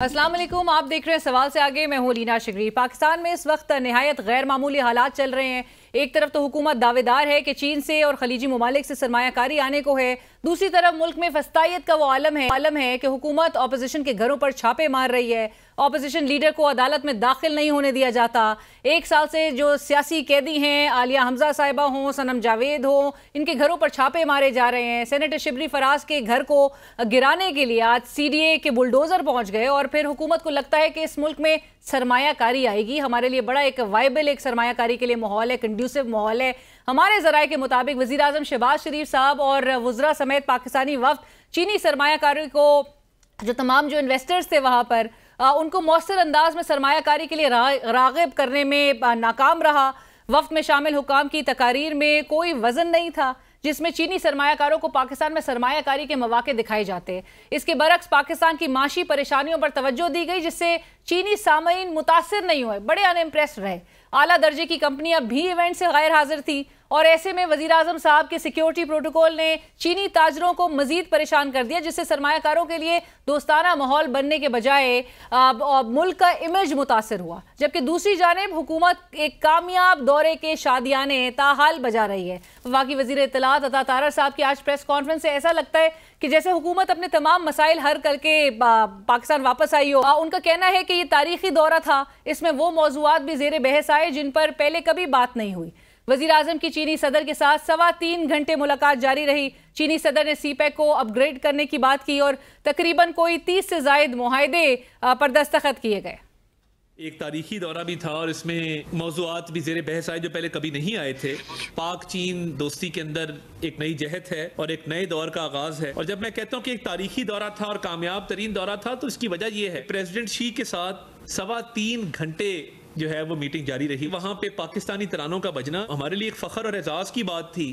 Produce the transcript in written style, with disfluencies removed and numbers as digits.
अस्सलाम वालेकुम, आप देख रहे हैं सवाल से आगे। मैं हूं लीना शिगरी। पाकिस्तान में इस वक्त नहायत गैर मामूली हालात चल रहे हैं। एक तरफ तो हुकूमत दावेदार है कि चीन से और खलीजी ममालिक से सरमायाकारी आने को है, दूसरी तरफ मुल्क में फस्तायत का वो आलम है कि हुकूमत ऑपोजिशन के घरों पर छापे मार रही है। ऑपोजिशन लीडर को अदालत में दाखिल नहीं होने दिया जाता। एक साल से जो सियासी कैदी हैं, आलिया हमजा साहिबा हों, सनम जावेद हो, इनके घरों पर छापे मारे जा रहे हैं। सेनेटर शिबली फराज के घर को गिराने के लिए आज CDA के बुलडोजर पहुंच गए और फिर हुकूमत को लगता है कि इस मुल्क में सरमायाकारी आएगी। हमारे लिए बड़ा एक वाइबल एक सरमायाकारी के लिए माहौल है, कंड्यूसिव माहौल है। हमारे जराए के मुताबिक वज़ीर आज़म शहबाज शरीफ साहब और वज़रा समेत पाकिस्तानी वफ्द चीनी सरमायाकारी को, जो तमाम जो इन्वेस्टर्स थे वहाँ पर, उनको मौसर अंदाज में सरमायाकारी के लिए राग़िब करने में नाकाम रहा। वफ्द में शामिल हुकाम की तकारीर में कोई वजन नहीं था जिसमें चीनी सरमायाकारों को पाकिस्तान में सरमायाकारी के मौके दिखाए जाते। इसके बरक्स पाकिस्तान की माशी परेशानियों पर तवज्जो दी गई, जिससे चीनी सामईन मुतासिर नहीं हुए, बड़े अनइम्प्रेस रहे। आला दर्जे की कंपनियां भी इवेंट से गैर हाजिर थी और ऐसे में वज़ीर आज़म साहब के सिक्योरिटी प्रोटोकॉल ने चीनी ताजरों को मजीद परेशान कर दिया, जिससे सरमायाकारों के लिए दोस्ताना माहौल बनने के बजाय मुल्क का इमेज मुतासर हुआ। जबकि दूसरी जानिब हुकूमत एक कामयाब दौरे के शादियाने ताहाल बजा रही है। वफाकी वज़ीर इत्तलात अता तारर साहब की आज प्रेस कॉन्फ्रेंस से ऐसा लगता है कि जैसे हुकूमत अपने तमाम मसाइल हल करके पाकिस्तान वापस आई हो। उनका कहना है कि ये तारीखी दौरा था, इसमें वो मौज़ूआत भी ज़ेरे बहस आए जिन पर पहले कभी बात नहीं हुई। वज़ीर आज़म की चीनी सदर के साथ 3.25 घंटे मुलाकात जारी रही। चीनी सदर ने CPEC को अपग्रेड करने की बात की और तकरीबन कोई 30 से ज़ायद मुआहदे पर दस्तखत किए गए। एक तारीखी दौरा भी था और इसमें मौज़ूआत भी ज़ेरे बहस आए जो पहले कभी नहीं आए थे। पाक चीन दोस्ती के अंदर एक नई जहत है और एक नए दौर का आगाज है। और जब मैं कहता हूँ कि एक तारीखी दौरा था और कामयाब तरीन दौरा था, तो इसकी वजह यह है प्रेसिडेंट शी के साथ 3.25 घंटे जो है वो मीटिंग जारी रही। वहाँ पे पाकिस्तानी तरानों का बजना हमारे लिए एक फ़ख्र और एजाज़ की बात थी।